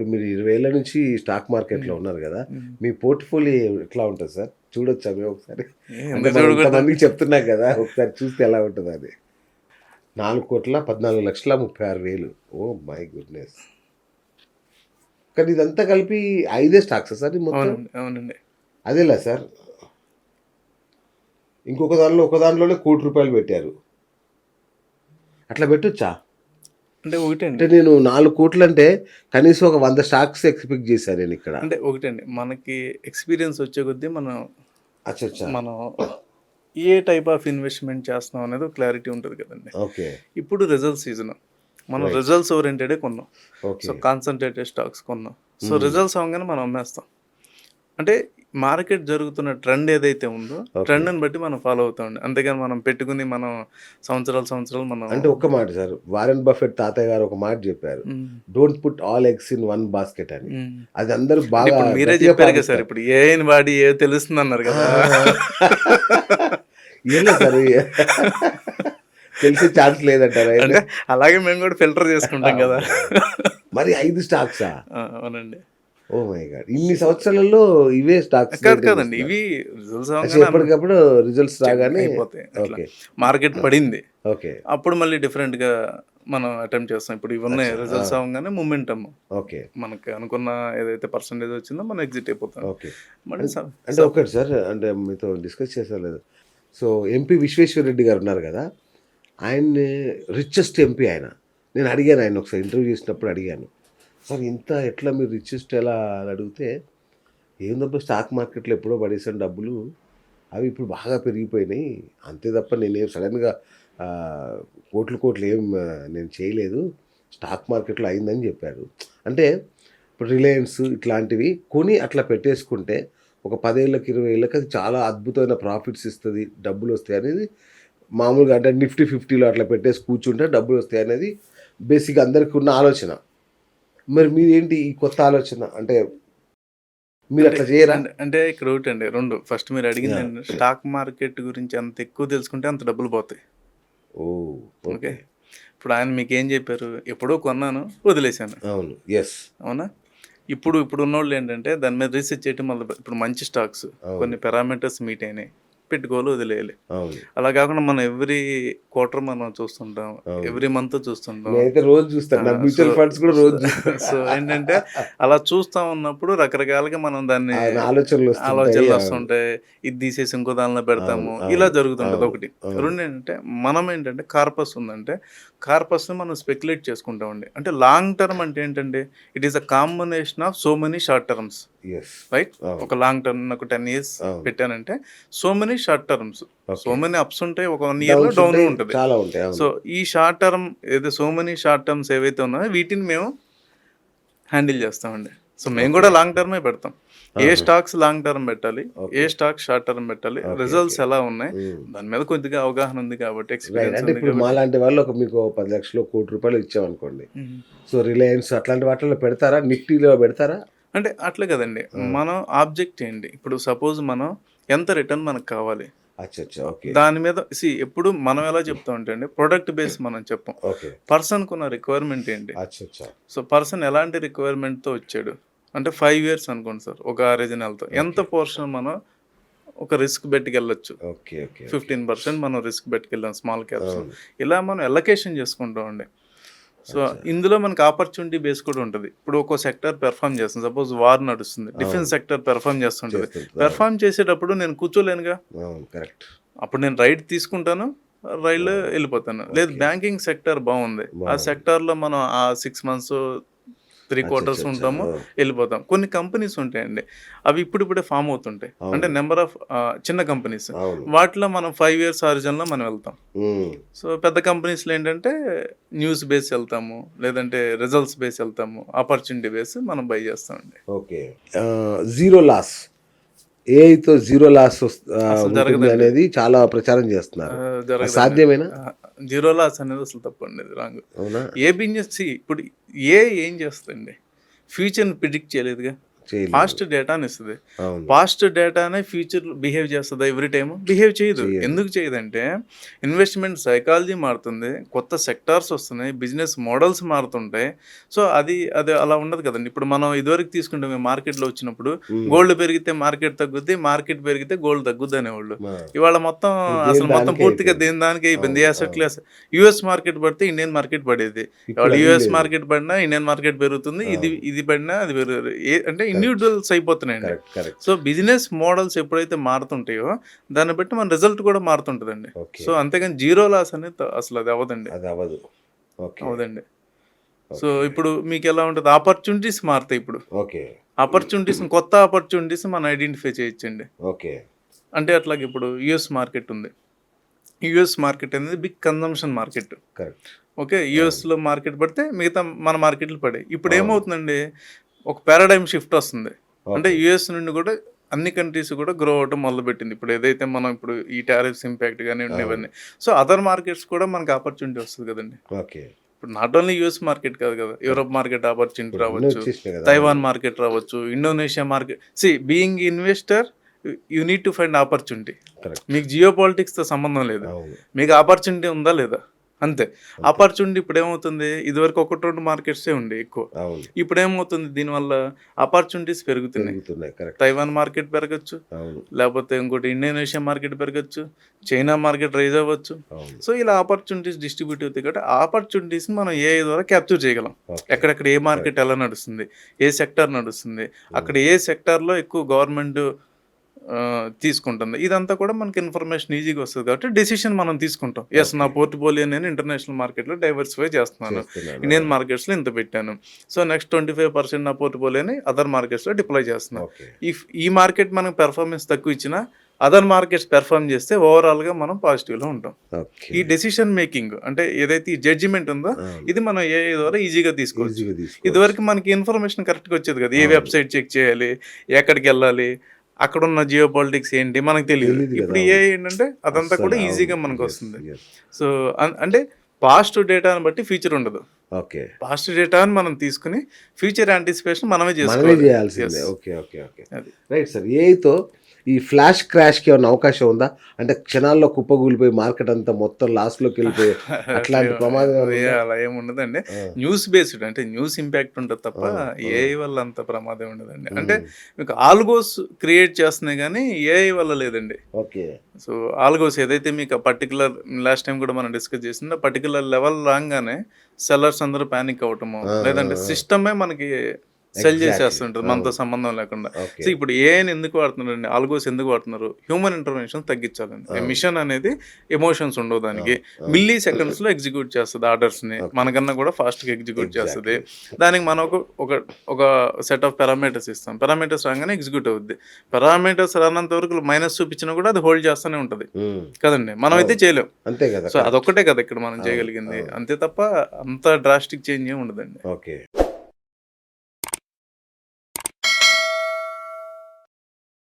ఇప్పుడు మీరు 20 ఏళ్ల నుంచి స్టాక్ మార్కెట్‌లో ఉన్నారు గదా! మీ పోర్ట్‌ఫోలియో ఎట్లా ఉంటది సార్? చూడొచ్చా మేము ఒకసారి? అంటే ఎందుకు మనం చూడకూడదు? ఇంతమందికి చెప్తున్నాం గదా! ఒకసారి చూస్తే ఎలా ఉంటదని. 4,14,36,000. Oh my goodness! కానీ ఇదంతా కలిపి 5 స్టాక్సా సార్ ఇది మొత్తం? అవునండి. అవునండి. అదేలా సార్? ఇంకొక దానిలో ఒక దాంట్లోనే రూ. 1,00,00,000 పెట్టారు. అట్లా పెట్టొచ్చా? అంటే అంటే ఒకటండి. నేను 4,00,00,000 అంటే కనీసం ఒక 100 స్టాక్స్ ఎక్స్‌పెక్ట్ చేశాను నేనిక్కడ. అంటే ఒకటండి. మనకి ఎక్స్‌పీరియన్స్ వచ్చే కొద్దీ అచ్చచ్చా! మనం ఏ టైప్ ఆఫ్ ఇన్వెస్ట్‌మెంట్ చేస్తున్నాం అనేది ఒక క్లారిటీ ఉంటది కదండీ. ఓకే. ఇప్పుడు రిజల్ట్ సీజన్. మనం రైట్. రిజల్ట్స్ ఓరియెంటెడే కొన్నాం. So, okay. కాన్సంట్రేటెడ్ స్టాక్స్ కొన్నాం. సో, హ్మ్. రిజల్ట్స్ అవ్వంగానే మనం అమ్మేస్తాం. అంటే మార్కెట్ జరుగుతున్న ట్రెండ్ ఏదైతే ఉందో, ఓకే. ట్రెండ్‌ని బట్టి మనం ఫాలో అవుతామండి. అంతేగాని మనం పెట్టుకుని సంవత్సరాలు మనం అంటే ఒక్క మాట సార్. వారెన్ బఫెట్ తాతయ్య గారు ఒక మాట జెప్పారు. హ్మ్. Don't put all eggs in one basket అని. హ్మ్. అది అందరూ అంటే బాగా ఇప్పుడు మీరే గట్టిగా చెప్పారు కదా సార్. పాటిస్తారు. ఇప్పుడు ఏఐని వాడి ఏదో తెలుస్తుందన్నారు ఆ! కదా! ఏం లేదు సార్. తెలిసే ఛాన్స్ లేదంటారా అయితే? అంటే అలాగే మేము కూడా ఫిల్టర్ చేసుకుంటాం కదా! అమ్మో! మరి 5 స్టాక్సా? అవునండి. Oh my God! ఇన్ని సంవత్సరాలలో ఇవే స్టాక్స్ మెయింటైన్ కాదండి. చేస్తున్నారు. ఇవి రిజల్ట్స్ అచ్చా అవ్వంగానే ఎప్పటికప్పుడు రిజల్ట్స్ రాగానే అయిపోతాయి అట్లా. ఓకే. మార్కెట్ ఆ! పడింది. ఓకే. అప్పుడు మళ్ళీ డిఫరెంట్‌గా మనం అటెంప్ట్ చేస్తాం. ఇప్పుడు ఇవున్నాయి అచ్చా! ఆ! రిజల్ట్స్ అవ్వంగానే మొమెంటమ్. ఓకే. మనకి అనుకున్న ఏదైతే పర్సెంటేజ్ వచ్చిందో మనం ఎగ్జిట్ అయిపోతాం. ఓకే. మళ్ళీ అన్ స అంటే సప్ ఒకటి సార్ అంటే మీతో డిస్కస్ చేశారో లేదో. సో, ఎంపీ విశ్వేశ్వరరెడ్డి గారున్నారు గదా! ఆయన్ని రిచెస్ట్ ఎంపీ ఆయన. నేను అడిగాను ఆయన్ని ఒకసారి ఇంటర్వ్యూ చేసినప్పుడు అడిగాను. సార్ ఇంత ఎట్లా మీరు రిచెస్ట్ ఎలా అని అడిగితే, ఏందబ్బా స్టాక్ మార్కెట్‌లో ఎప్పుడో పడేసాను డబ్బులు. అవి ఇప్పుడు బాగా పెరిగిపోయినాయి. అంతే తప్ప నేనేం సడెన్‌గా ఆహ్, కోట్లు ఏం నేను చేయలేదు. స్టాక్ మార్కెట్‌లో అయిందని జెప్పారు. అంటే ఇప్పుడు రిలయన్స్ ఇట్లాంటివి కొని అట్లా పెట్టేసుకుంటే ఒక 10 ఏళ్ళకి, 20 ఏళ్ళకి అది చాలా అద్భుతమైన ప్రాఫిట్స్ ఇస్తది. డబ్బులొస్తాయి అనేది మామూలుగా అంటే నిఫ్టీ 50లో అట్లా పెట్టేసి కూర్చుంటే డబ్బులొస్తాయి అనేది బేసిక్‌గా అందరికి ఉన్న ఆలోచన. మరి మీదేంటి ఈ కొత్త ఆలోచన? అంటే అంటే మీరట్లా చేయరా? అంటే ఇక్కడ ఒకటండి 2 ఫస్ట్ మీరు ఆ! అడిగిందేంటంటే స్టాక్ మార్కెట్ గురించి ఎంత ఎక్కువ తెలుసుకుంటే అంత డబ్బులు పోతాయి. ఓహ్! ఓకే. ఓకే. ఇప్పుడు ఆయన మీకేం చెప్పారు? ఎప్పుడో కొన్నాను, వదిలేసాను. అవును. యెస్. అవునా? ఇప్పుడున్నోళ్ళేంటంటే దాని మీద రీసెర్చ్ చేయటం ఇప్పుడు మంచి స్టాక్స్ అవును. కొన్ని పారామీటర్స్ మీట్ అయినాయి. పెట్టుకోవాలి, వదిలేయాలి. అవును. అలా కాకుండా మనం ఎవ్రీ క్వార్టర్ మనం చూస్తుంటాం. అవును. ఎవ్రీ మంత్ చూస్తుంటాం. నేనైతే రోజు చూస్తాను. నా సో, మ్యూచువల్ ఫండ్స్ కూడా సో, రోజు చూస్తా. సో ఏంటంటే అలా చూస్తా ఉన్నప్పుడు రకరకాలుగా మనం దాన్ని అవును. ఆలోచనలొస్తుంటాయి. అవును. ఆలోచనలొస్తుంటాయి. ఇది తీసేసి ఇంకో దానిలో అవును. పెడతాము. ఇలా అవును. జరుగుతుంటది అవును. ఒకటి. అవును. రెండేంటంటే మనమేంటంటే కార్పస్ ఉందంటే కార్పస్‌ని మనం స్పెక్యులేట్ చేసుకుంటామండి. అంటే లాంగ్ టర్మ్ అంటే ఏంటండి? It is a combination of so many short terms. Yes. Right? అవును. ఒక లాంగ్ టర్మ్ నాకు 10 ఇయర్స్ అవును. పెట్టానంటే so many short terms. So okay. Many ups ఉంటాయి. ఒక 1 ఇయర్‌లో డౌన్స్ డౌను ఉంటాయి. ఉంటది. చాలా ఉంటాయి. సో, అవును. ఈ short term so many short terms ఏవైతే ఉన్నాయో వీటిని మేము హ్యాండిల్ చేస్తామండి. సో, మేము ఓకే. కూడా లాంగ్ టర్మే పెడతాం. ఏ ఆహా! స్టాక్స్ లాంగ్ టర్మ్ పెట్టాలి? ఏ ఓకే. స్టాక్స్ షార్ట్ టర్మ్ పెట్టాలి? ఓకే. ఓకే. రిజల్ట్స్ ఎలా ఉన్నాయి? హ్మ్. దాని మీద కొద్దిగా అవగాహన ఉంది కాబట్టి, రైట్. ఎక్స్‌పీరియన్స్ అంటే ఉంది ఇప్పుడు కాబట్టి మాలాంటి వాళ్ళు మీకు 10,00,000 1,00,00,000 ఇచ్చామనుకోండి. హ్మ్. సో, రిలయన్స్ అట్లాంటి వాటిల్లో పెడతారా? నిఫ్టీలో పెడతారా? అంటే అట్లే కదండీ. ఆ! మనం ఆబ్జెక్ట్ ఏంటి? ఇప్పుడు సపోజ్ మనం ఎంత రిటర్న్ మనకు కావాలి? అచ్చచ్చా! ఓకే. దాని మీద ఎప్పుడు మనం ఎలా చెప్తామంటే అండి, ప్రొడక్ట్ బేస్ మనం చెప్పం. ఓకే. పర్సన్‌కున్న రిక్వైర్మెంట్ ఏంటి? అచ్చచ్చా! సో, పర్సన్ ఎలాంటి రిక్వైర్మెంట్‌తో వచ్చాడు? అంటే 5 ఇయర్స్ అనుకోండి సార్. ఒక ఆరిజినల్‌తో. ఎంత ఓకే. పోర్షన్ మనం ఒక రిస్క్ బెట్టికెళ్ళొచ్చు. ఓకే. ఓకే. ఓకే. 15% మనం రిస్క్ బెట్టుకెళ్ళాం స్మాల్ క్యాప్స్‌లో. అవును. ఇలా మనం అలొకేషన్ చేసుకుంటామండి. సో, అచ్చా! ఇందులో మనకు ఆపర్చునిటీ బేస్ కూడా ఉంటది. ఇప్పుడు ఒక్కో సెక్టార్ పెర్ఫార్మ్ చేస్తుంది. సపోజ్ వార్ నడుస్తుంది. అవును. డిఫెన్స్ సెక్టార్ పెర్ఫార్మ్ చేస్తుంటది. చేస్తుంటది. అవును. పెర్ఫార్మ్ చేసేటప్పుడు నేను కూర్చోలేనుగా. అవును. కరెక్ట్. అప్పుడు నేను రైట్ తీసుకుంటాను. రైల్‌లో ఓహ్! ఎళ్ళిపోతాను. లేదు ఓకే. బ్యాంకింగ్ సెక్టార్ బావుంది. ఆ బావుంది. సెక్టార్‌లో మనం ఆ 6 మంత్స్, 3 క్వార్టర్స్ అచ్చచ్చచ్చా! ఉంటాము. ఓహ్! ఎళ్ళిపోతాం. కొన్ని కంపెనీస్ ఉంటాయండి. అవి ఇప్పుడిప్పుడే ఫార్మ్ అవుతుంటాయి. అంటే అవును. నంబర్ ఆఫ్ చిన్న కంపెనీస్. అవును. వాటిలో మనం 5 ఇయర్స్ హారిజన్‌లో మనం వెళ్తాం. హ్మ్. సో, పెద్ద కంపెనీస్‌లో ఏంటంటే న్యూస్ బేస్ ఎళ్తాము. లేదంటే రిజల్ట్స్ బేస్ ఎళ్తాము. ఆపర్చునిటీ బేస్ మనం బై చేస్తామండి. ఓకే. Zero loss. ఏఐతో జీరో లాస్ అసలు ఉంటుంది జరగదండి అది. అనేది చాలా ప్రచారం చేస్తున్నారు. అది జరగదండి అది. సాధ్యమేనా? జీరో లాస్ అనేది అసలు తప్పండి. అది రాంగ్. అవునా? ఏ బిజినెస్ ఇప్పుడు ఏఐ ఏం చేస్తదండి? ఫ్యూచర్‌ని ప్రిడిక్ట్ చేయలేదుగా. చేయలేదు. పాస్ట్ డేటాని ఇస్తుంది. అవును. పాస్ట్ డేటానే ఫ్యూచర్ బిహేవ్ చేస్తుందా ఎవ్రీ టైమ్? బిహేవ్ చేయదు. ఎందుకు చేయదంటే ఇన్వెస్ట్మెంట్ సైకాలజీ మారుతుంది, కొత్త సెక్టార్స్ వస్తున్నాయి, బిజినెస్ మోడల్స్ మారుతుంటాయి. సో అది అది అలా ఉండదు కదండి. ఇప్పుడు మనం ఇదివరకు తీసుకుంటే మేము మార్కెట్లో వచ్చినప్పుడు గోల్డ్ పెరిగితే మార్కెట్ తగ్గుద్ది, మార్కెట్ పెరిగితే గోల్డ్ తగ్గుద్ది అనేవాళ్ళు. ఇవాళ మొత్తం అసలు మొత్తం పూర్తిగా దేని దానికి అయిపోయింది. అసెట్ క్లాస్ యుఎస్ మార్కెట్ పడితే ఇండియన్ మార్కెట్ పడేది, ఇవాళ యుఎస్ మార్కెట్ పడినా ఇండియన్ మార్కెట్ పెరుగుతుంది, ఇది పడినా అది పెరుగుతుంది. అంటే ఇండివిజువల్స్ అయిపోతున్నాయండి. సో బిజినెస్ మోడల్స్ ఎప్పుడైతే మారుతుంటాయో దాన్ని బట్టి మన రిజల్ట్ కూడా మారుతుంటుందండి. సో అంతేగాని జీరో లాస్ అనేది అసలు అది అవ్వదండి. అవదండి. సో ఇప్పుడు మీకు ఎలా ఉంటుంది, ఆపర్చునిటీస్ మారుతాయి. ఇప్పుడు ఆపర్చునిటీస్, కొత్త ఆపర్చునిటీస్ మనం ఐడెంటిఫై చేయొచ్చండి. అంటే అట్లాగే ఇప్పుడు యుఎస్ మార్కెట్ ఉంది. యుఎస్ మార్కెట్ అనేది బిగ్ కన్జంప్షన్ మార్కెట్. ఓకే, యుఎస్లో మార్కెట్ పడితే మిగతా మన మార్కెట్లు పడాయి. ఇప్పుడు ఏమవుతుందండి, ఒక పారాడైమ్ షిఫ్ట్ వస్తుంది. అంటే యుఎస్ నుండి కూడా అన్ని కంట్రీస్ కూడా గ్రో అవడం మొదలుపెట్టింది. ఇప్పుడు ఏదైతే మనం ఇప్పుడు ఈ టారిఫ్స్ ఇంపాక్ట్ కానీ ఉండేవన్నీ, సో అదర్ మార్కెట్స్ కూడా మనకి ఆపర్చునిటీ వస్తుంది కదండి. ఇప్పుడు నాట్ ఓన్లీ యూఎస్ మార్కెట్ కాదు కదా, యూరోప్ మార్కెట్ ఆపర్చునిటీ రావచ్చు, తైవాన్ మార్కెట్ రావచ్చు, Indonesia market. Being investor you need to find opportunity. మీకు జియో పాలిటిక్స్తో సంబంధం లేదు, మీకు ఆపర్చునిటీ ఉందా లేదా అంతే. ఆపర్చునిటీ ఇప్పుడు ఏమవుతుంది, ఇదివరకు 1-2 మార్కెట్సే ఉండే ఎక్కువ, ఇప్పుడు ఏమవుతుంది దీనివల్ల ఆపర్చునిటీస్ పెరుగుతున్నాయి. తైవాన్ మార్కెట్ పెరగచ్చు, లేకపోతే ఇంకోటి ఇండోనేషియా మార్కెట్ పెరగచ్చు, చైనా మార్కెట్ రైజ్ అవ్వచ్చు. సో ఇలా ఆపర్చునిటీస్ డిస్ట్రిబ్యూట్ అవుతాయి కాబట్టి ఆపర్చునిటీస్ని మనం ఏఐ ద్వారా క్యాప్చర్ చేయగలం. ఎక్కడెక్కడ ఏ మార్కెట్ ఎలా నడుస్తుంది, ఏ సెక్టార్ నడుస్తుంది, అక్కడ ఏ సెక్టార్లో ఎక్కువ గవర్నమెంట్ తీసుకుంటుంది, ఇదంతా కూడా మనకి ఇన్ఫర్మేషన్ ఈజీగా వస్తుంది కాబట్టి డెసిషన్ మనం తీసుకుంటాం. ఎస్, నా పోర్ట్ఫోలియో నేను ఇంటర్నేషనల్ మార్కెట్లో డైవర్సిఫై చేస్తున్నాను, ఇండియన్ మార్కెట్స్లో ఇంత పెట్టాను, సో నెక్స్ట్ 25% నా పోర్ట్ఫోలియోని అదర్ మార్కెట్స్లో డిప్లాయ్ చేస్తున్నాను. ఈ మార్కెట్ మనకు పెర్ఫార్మెన్స్ తక్కువ ఇచ్చినా అదర్ మార్కెట్స్ పెర్ఫార్మ్ చేస్తే ఓవరాల్గా మనం పాజిటివ్లో ఉంటాం. ఈ డెసిషన్ మేకింగ్ అంటే ఏదైతే ఈ జడ్జిమెంట్ ఉందో ఇది మనం ఏఐ ద్వారా ఈజీగా తీసుకోవచ్చు. ఇదివరకు మనకి ఇన్ఫర్మేషన్ కరెక్ట్గా వచ్చేది కదా, ఏ వెబ్సైట్ చెక్ చేయాలి, ఎక్కడికి వెళ్ళాలి, అక్కడ ఉన్న జియో పాలిటిక్స్ ఏంటి మనకు తెలియదు. ఇప్పుడు ఏ ఏంటంటే అదంతా కూడా ఈజీగా మనకు వస్తుంది. సో అంటే పాస్ట్ డేటాని బట్టి ఫ్యూచర్ ఉండదు. పాస్ట్ డేటాని మనం తీసుకుని ఫ్యూచర్ యాంటిసిపేషన్ మనమే చేయాల్సిందే. Right sir. ఏఐతో ఈ ఫ్లాష్ క్రాష్కి ఏమైనా అవకాశం ఉందా? అంటే క్షణాల్లో కుప్పగూలిపోయి మార్కెట్ అంతా మొత్తం లాస్లోకి వెళ్ళిపోయి అట్లాంటి ప్రమాదం? అలా ఏముండదండి. న్యూస్ బేస్డ్ అంటే న్యూస్ ఇంపాక్ట్ ఉంటుంది తప్ప ఏఐ వల్ల అంత ప్రమాదం ఉండదండి. అంటే మీకు ఆల్గోస్ క్రియేట్ చేస్తున్నాయి కానీ ఏఐ వల్ల లేదండి. సో ఆల్గోస్ ఏదైతే మీకు పర్టికులర్ లాస్ట్ టైం కూడా మనం డిస్కస్ చేసిందో పర్టికులర్ లెవెల్ రాగానే సెల్లర్స్ అందరూ ప్యానిక్ అవటము, లేదంటే సిస్టమే మనకి సెల్ చేసేస్తుంటుంది మనతో సంబంధం లేకుండా. సో ఇప్పుడు ఏఐని ఎందుకు వాడుతున్నారండి, ఆల్గోస్ ఎందుకు వాడుతున్నారు, హ్యూమన్ ఇంటర్వెన్షన్ తగ్గించాలండి. మిషన్ అనేది ఎమోషన్స్ ఉండవు, దానికి మిల్లీ సెకండ్స్లో ఎగ్జిక్యూట్ చేస్తుంది ఆర్డర్స్ని, మనకన్నా కూడా ఫాస్ట్గా ఎగ్జిక్యూట్ చేస్తుంది. దానికి మనం ఒక సెట్ ఆఫ్ పారామీటర్స్ ఇస్తాం, పారామీటర్స్ రాగానే ఎగ్జిక్యూట్ అవుద్ది. పారామీటర్స్ రానంత వరకు మైనస్ చూపించినా కూడా అది హోల్డ్ చేస్తూనే ఉంటుంది కదండి, మనం అయితే చేయలేం. అంతే కదా, సో అదొక్కటే కదా ఇక్కడ మనం చేయగలిగింది, అంతే తప్ప అంత డ్రాస్టిక్ చేంజ్ ఏమి ఉండదండి.